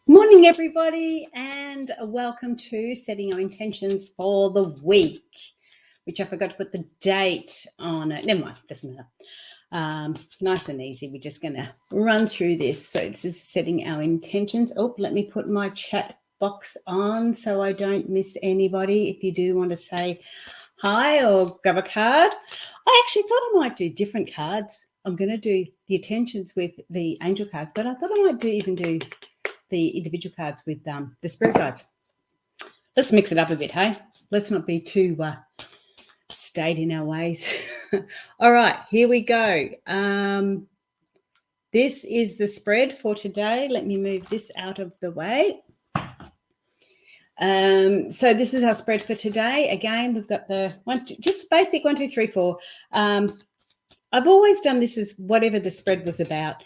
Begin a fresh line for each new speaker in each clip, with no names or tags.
Morning, everybody, and welcome to Setting Our Intentions for the Week, which I forgot to put the date on it. Never mind, doesn't matter. Nice and easy. We're just going to run through this. So this is Setting Our Intentions. Oh, let me put my chat box on so I don't miss anybody. If you do want to say hi or grab a card. I actually thought I might do different cards. I'm going to do the intentions with the angel cards, but I thought I might even do the individual cards with the spirit cards. Let's mix it up a bit, hey? Let's not be too stayed in our ways. All right, here we go. This is the spread for today. Let me move this out of the way. So this is our spread for today. Again, we've got the just basic 1, 2, 3, 4. I've always done this as whatever the spread was about.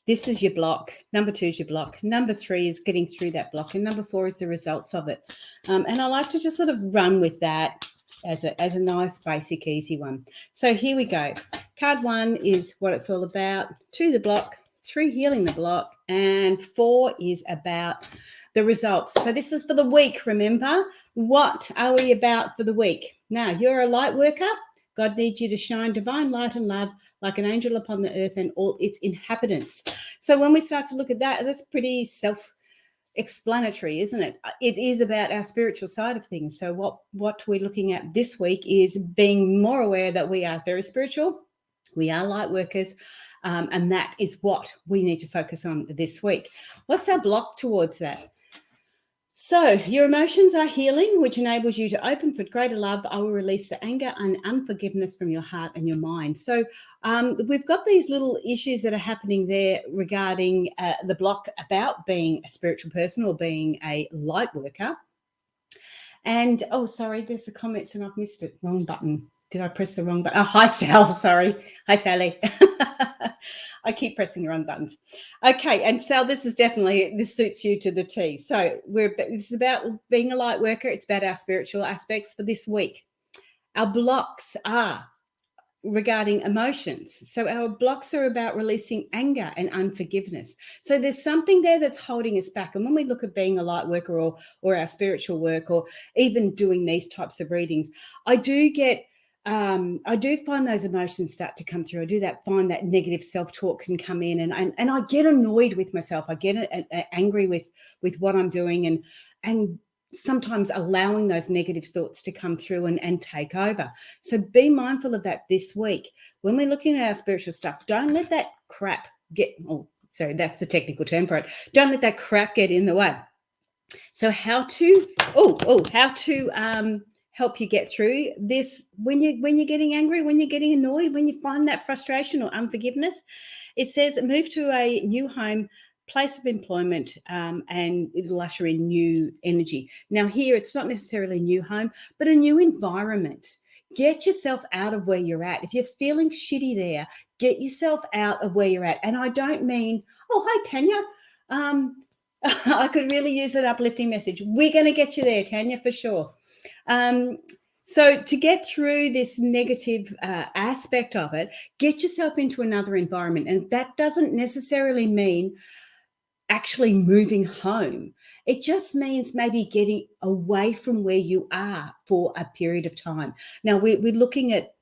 This is your block. Number 2 is your block. Number 3 is getting through that block. And number 4 is the results of it. And I like to just sort of run with that as a nice, basic, easy one. So here we go. Card 1 is what it's all about. 2, the block. 3, healing the block. And 4 is about the results. So this is for the week, remember? What are we about for the week? Now, you're a light worker. God needs you to shine divine light and love like an angel upon the earth and all its inhabitants. So when we start to look at that, that's pretty self-explanatory, isn't it? It is about our spiritual side of things. So what we're looking at this week is being more aware that we are very spiritual, we are light workers, and that is what we need to focus on this week. What's our block towards that? So your emotions are healing, which enables you to open for greater love. I will release the anger and unforgiveness from your heart and your mind. So we've got these little issues that are happening there regarding the block about being a spiritual person or being a light worker. And, oh, sorry, there's the comments and I've missed it. Wrong button. Did I press the wrong button? Oh, hi, Sal. Sorry. Hi, Sally. I keep pressing the wrong buttons. Okay, and Sal, this suits you to the T. So this is about being a light worker. It's about our spiritual aspects for this week. Our blocks are regarding emotions. So our blocks are about releasing anger and unforgiveness. So there's something there that's holding us back. And when we look at being a light worker or our spiritual work or even doing these types of readings, I do find those emotions start to come through. Find that negative self-talk can come in and I get annoyed with myself. I get angry with what I'm doing and sometimes allowing those negative thoughts to come through and take over. So be mindful of that this week. When we're looking at our spiritual stuff, don't let that crap that's the technical term for it. Don't let that crap get in the way. So how to help you get through this when you're getting angry, when you're getting annoyed, when you find that frustration or unforgiveness. It says move to a new home, place of employment, and it'll usher in new energy. Now here, it's not necessarily a new home, but a new environment. Get yourself out of where you're at. If you're feeling shitty there, get yourself out of where you're at. And I don't mean, oh, hi, Tanya. I could really use an uplifting message. We're going to get you there, Tanya, for sure. So to get through this negative aspect of it, get yourself into another environment. And that doesn't necessarily mean actually moving home. It just means maybe getting away from where you are for a period of time. Now, we're looking at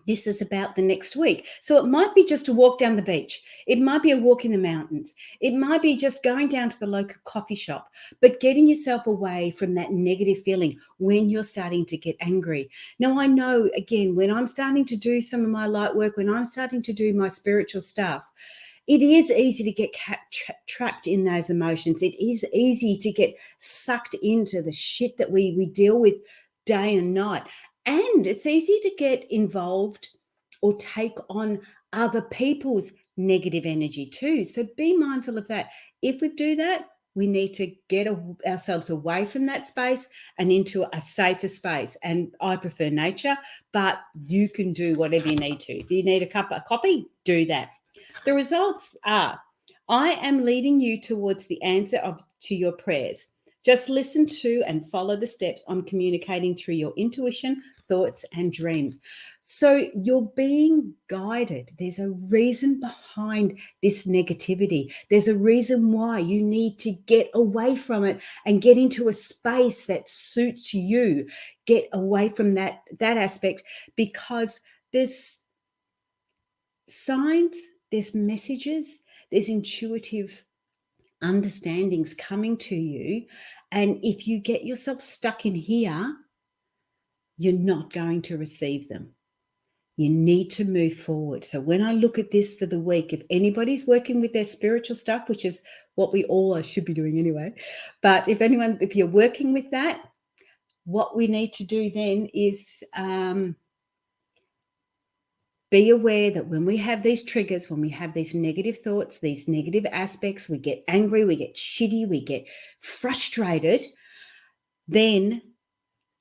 this is about the next week. So it might be just a walk down the beach. It might be a walk in the mountains. It might be just going down to the local coffee shop, but getting yourself away from that negative feeling when you're starting to get angry. Now, I know, again, when I'm starting to do some of my light work, when I'm starting to do my spiritual stuff, it is easy to get trapped in those emotions. It is easy to get sucked into the shit that we deal with day and night. And it's easy to get involved or take on other people's negative energy too. So be mindful of that. If we do that, we need to get ourselves away from that space and into a safer space. And I prefer nature, but you can do whatever you need to. If you need a cup of coffee, do that. The results are, I am leading you towards the answer to your prayers. Just listen to and follow the steps I'm communicating through your intuition, thoughts and dreams. So you're being guided. There's a reason behind this negativity. There's a reason why you need to get away from it and get into a space that suits you. Get away from that aspect, because there's signs, there's messages, there's intuitive understandings coming to you. And if you get yourself stuck in here, you're not going to receive them. You need to move forward. So when I look at this for the week, if anybody's working with their spiritual stuff, which is what we all should be doing anyway, but if you're working with that, what we need to do then is be aware that when we have these triggers, when we have these negative thoughts, these negative aspects, we get angry, we get shitty, we get frustrated, then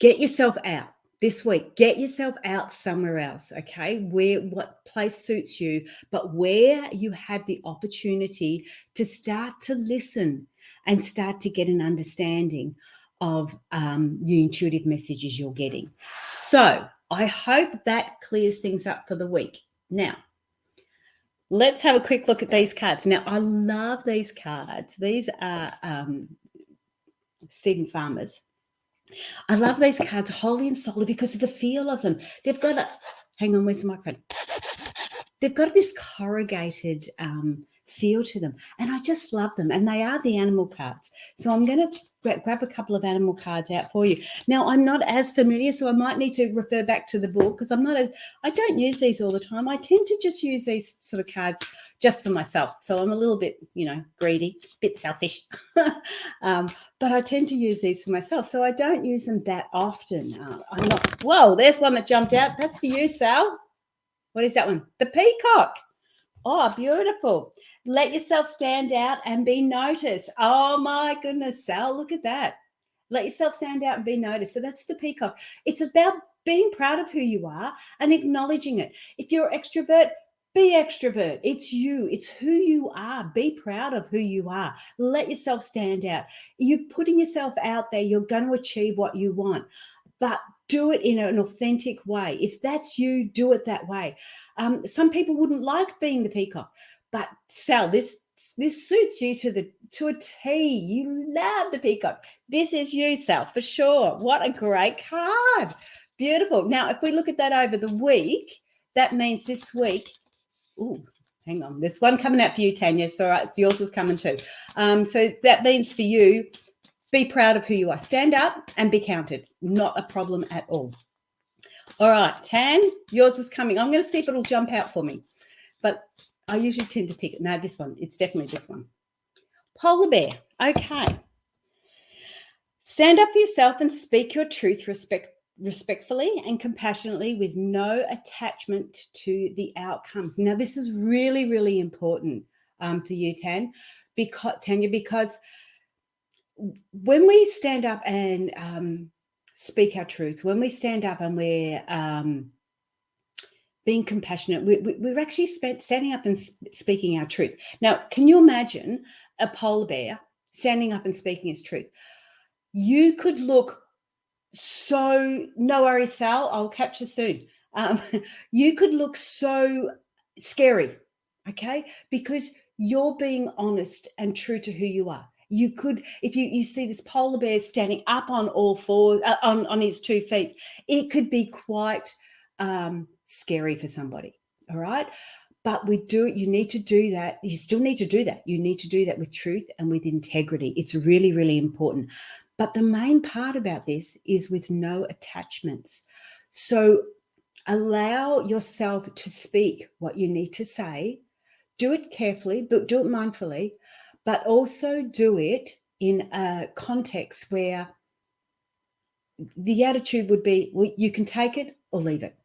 get yourself out this week. Get yourself out somewhere else, okay? What place suits you, but where you have the opportunity to start to listen and start to get an understanding of the intuitive messages you're getting. So I hope that clears things up for the week. Now, let's have a quick look at these cards. Now, I love these cards. These are Stephen Farmer's. I love these cards wholly and solely because of the feel of them. They've got a, hang on, where's the microphone? They've got this corrugated feel to them, and I just love them, and they are the animal cards. So I'm going to grab a couple of animal cards out for you. Now, I'm not as familiar, so I might need to refer back to the book because I don't use these all the time. I tend to just use these sort of cards just for myself. So I'm a little bit, greedy, a bit selfish, but I tend to use these for myself. So I don't use them that often. I'm not, whoa, there's one that jumped out. That's for you, Sal. What is that one? The peacock. Oh, beautiful. Let yourself stand out and be noticed. Oh, my goodness, Sal, look at that. Let yourself stand out and be noticed. So that's the peacock. It's about being proud of who you are and acknowledging it. If you're an extrovert, be extrovert. It's you. It's who you are. Be proud of who you are. Let yourself stand out. You're putting yourself out there. You're going to achieve what you want, but do it in an authentic way. If that's you, do it that way. Some people wouldn't like being the peacock, but Sal, this suits you to a T. You love the peacock. This is you, Sal, for sure. What a great card. Beautiful. Now, if we look at that over the week, that means this week, hang on, there's one coming out for you, Tanya. So yours is coming too. So that means for you, be proud of who you are. Stand up and be counted. Not a problem at all. All right, Tan, yours is coming. I'm going to see if it'll jump out for me. But I usually tend to pick it. No, this one. It's definitely this one. Polar bear. Okay. Stand up for yourself and speak your truth respectfully and compassionately with no attachment to the outcomes. Now, this is really, really important for you, Tanya, because when we stand up and speak our truth, when we stand up and we're being compassionate, we're actually standing up and speaking our truth. Now, can you imagine a polar bear standing up and speaking his truth? You could look so, no worries, Sal, I'll catch you soon. You could look so scary, okay? Because you're being honest and true to who you are. You could, if you see this polar bear standing up on all fours, on his 2 feet, it could be quite scary for somebody, all right? But you need to do that. You still need to do that. You need to do that with truth and with integrity. It's really, really important. But the main part about this is with no attachments. So allow yourself to speak what you need to say. Do it carefully, but do it mindfully. But also do it in a context where the attitude would be, well, you can take it or leave it.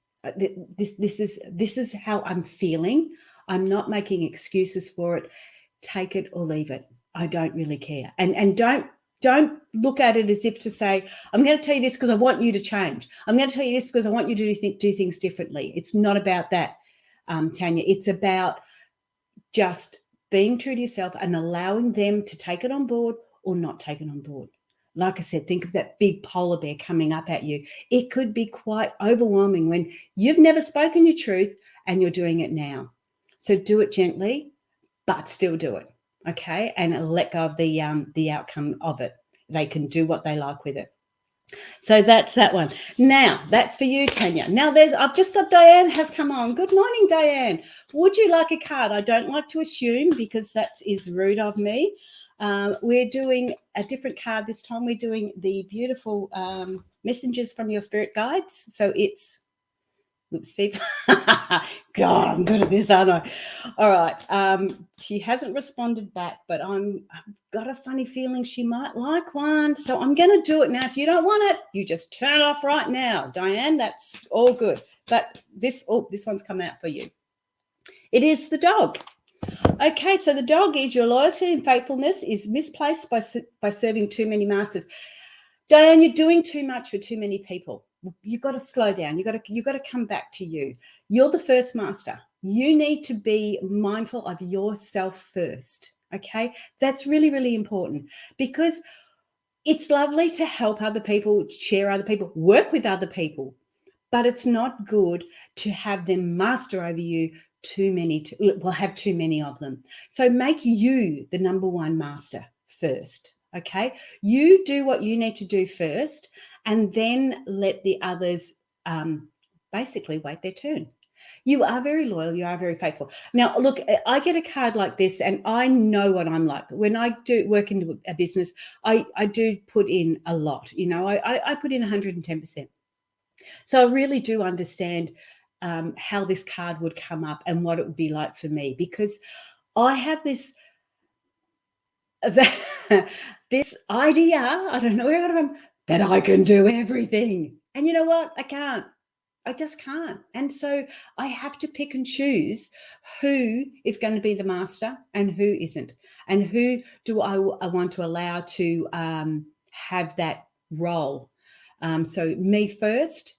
This is how I'm feeling. I'm not making excuses for it. Take it or leave it. I don't really care. And don't look at it as if to say, I'm going to tell you this because I want you to change. I'm going to tell you this because I want you to do things differently. It's not about that, Tanya. It's about just being true to yourself and allowing them to take it on board or not take it on board. Like I said, think of that big polar bear coming up at you. It could be quite overwhelming when you've never spoken your truth and you're doing it now. So do it gently, but still do it, okay? And let go of the outcome of it. They can do what they like with it. So that's that one. Now, that's for you, Tanya. Now, I've just got Diane has come on. Good morning, Diane. Would you like a card? I don't like to assume because that is rude of me. We're doing a different card this time. We're doing the beautiful messages from your spirit guides. So it's, oops, Steve. God, I'm good at this, aren't I? All right. She hasn't responded back, but I've got a funny feeling she might like one. So I'm going to do it now. If you don't want it, you just turn it off right now. Diane, that's all good. But this one's come out for you. It is the dog. Okay, so the dog is your loyalty and faithfulness is misplaced by serving too many masters. Diane, you're doing too much for too many people. You've got to slow down. You've got to come back to you. You're the first master. You need to be mindful of yourself first. Okay, that's really, really important because it's lovely to help other people, share other people, work with other people, but it's not good to have them master over you. Have too many of them. So make you the number one master first. Okay, you do what you need to do first, and then let the others basically wait their turn. You are very loyal. You are very faithful. Now, look, I get a card like this, and I know what I'm like. When I do work into a business, I do put in a lot. You know, I put in 110%. So I really do understand how this card would come up and what it would be like for me, because I have this this idea, I don't know where I got it from, that I can do everything. And you know what? I can't. I just can't. And so I have to pick and choose who is going to be the master and who isn't, and who do I want to allow to have that role. So me first,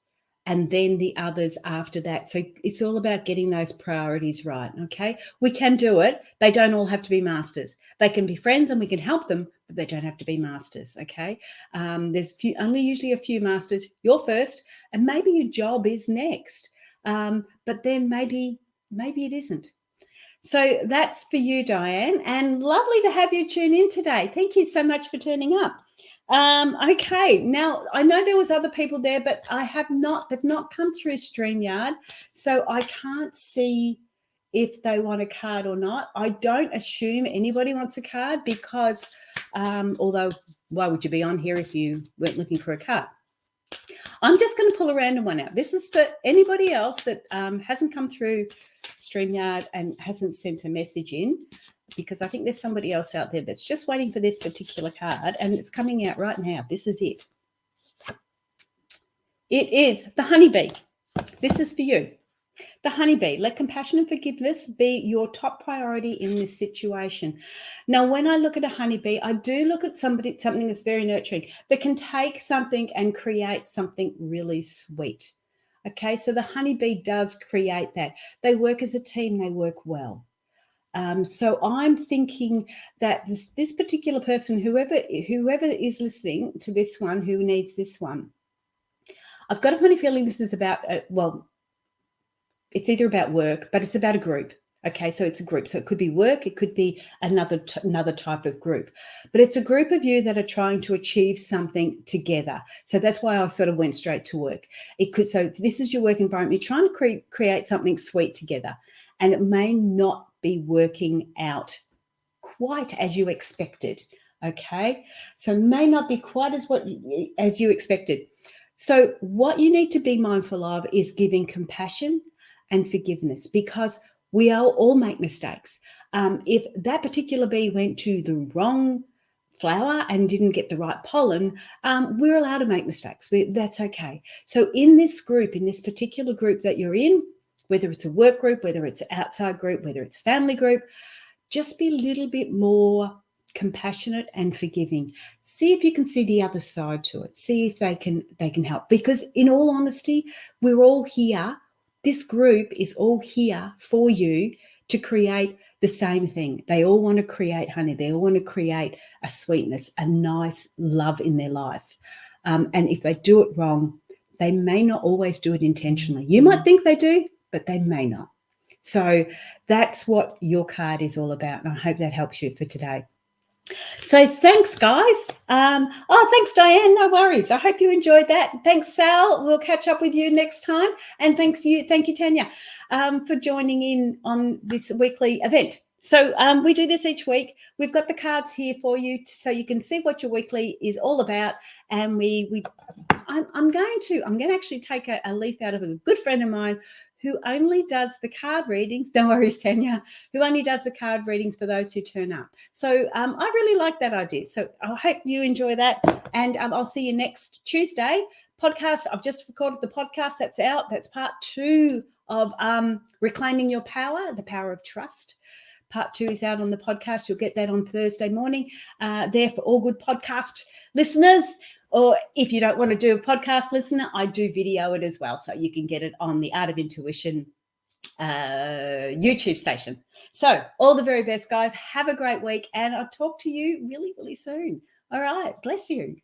and then the others after that. So it's all about getting those priorities right, okay? We can do it. They don't all have to be masters. They can be friends and we can help them, but they don't have to be masters, okay? There's only usually a few masters. You're first, and maybe your job is next. But then maybe it isn't. So that's for you, Diane, and lovely to have you tune in today. Thank you so much for turning up. Okay, now I know there was other people there, but they've not come through StreamYard, so I can't see if they want a card or not. I don't assume anybody wants a card because, although why would you be on here if you weren't looking for a card? I'm just going to pull a random one out. This is for anybody else that hasn't come through StreamYard and hasn't sent a message in, because I think there's somebody else out there that's just waiting for this particular card, and it's coming out right now. This is it. It is the honeybee. This is for you. The honeybee. Let compassion and forgiveness be your top priority in this situation. Now, when I look at a honeybee, I do look at something that's very nurturing, that can take something and create something really sweet. Okay, so the honeybee does create that. They work as a team. They work well. So I'm thinking that this particular person, whoever is listening to this one, who needs this one, I've got a funny feeling this is about, it's either about work, but it's about a group. Okay, so it's a group. So it could be work, it could be another type of group, but it's a group of you that are trying to achieve something together. So that's why I sort of went straight to work. So this is your work environment. You're trying to create something sweet together, and it may not be working out quite as you expected. Okay, so may not be quite as you expected. So what you need to be mindful of is giving compassion and forgiveness, because we all make mistakes. If that particular bee went to the wrong flower and didn't get the right pollen, we're allowed to make mistakes. That's okay. So in this particular group that you're in, whether it's a work group, whether it's an outside group, whether it's a family group, just be a little bit more compassionate and forgiving. See if you can see the other side to it. See if they can help. Because in all honesty, we're all here. This group is all here for you to create the same thing. They all want to create honey. They all want to create a sweetness, a nice love in their life. And if they do it wrong, they may not always do it intentionally. You might think they do, but they may not. So that's what your card is all about. And I hope that helps you for today. So thanks, guys. Thanks, Diane. No worries. I hope you enjoyed that. Thanks, Sal. We'll catch up with you next time. And thank you, Tanya, for joining in on this weekly event. So we do this each week. We've got the cards here for you so you can see what your weekly is all about. And I'm going to actually take a leaf out of a good friend of mine who only does the card readings. No worries, Tanya. Who only does the card readings for those who turn up. So I really like that idea. So I hope you enjoy that. And I'll see you next Tuesday. Podcast, I've just recorded the podcast that's out. That's part 2 of Reclaiming Your Power, the Power of Trust. Part 2 is out on the podcast. You'll get that on Thursday morning. There for all good podcast listeners. Or if you don't want to do a podcast listener, I do video it as well. So you can get it on the Art of Intuition YouTube station. So all the very best, guys. Have a great week. And I'll talk to you really, really soon. All right. Bless you.